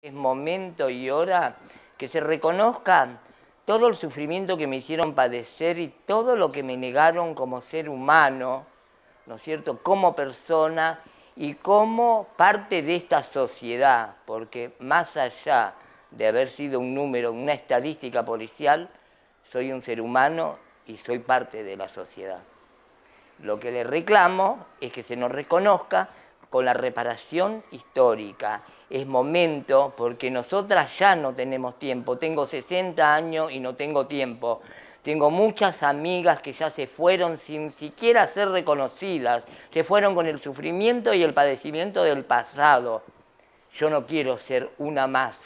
Es momento y hora que se reconozca todo el sufrimiento que me hicieron padecer y todo lo que me negaron como ser humano, ¿no es cierto?, como persona y como parte de esta sociedad, porque más allá de haber sido un número, una estadística policial, soy un ser humano y soy parte de la sociedad. Lo que le reclamo es que se nos reconozca con la reparación histórica. Es momento, porque nosotras ya no tenemos tiempo. Tengo 60 años y no tengo tiempo. Tengo muchas amigas que ya se fueron sin siquiera ser reconocidas. Se fueron con el sufrimiento y el padecimiento del pasado. Yo no quiero ser una más.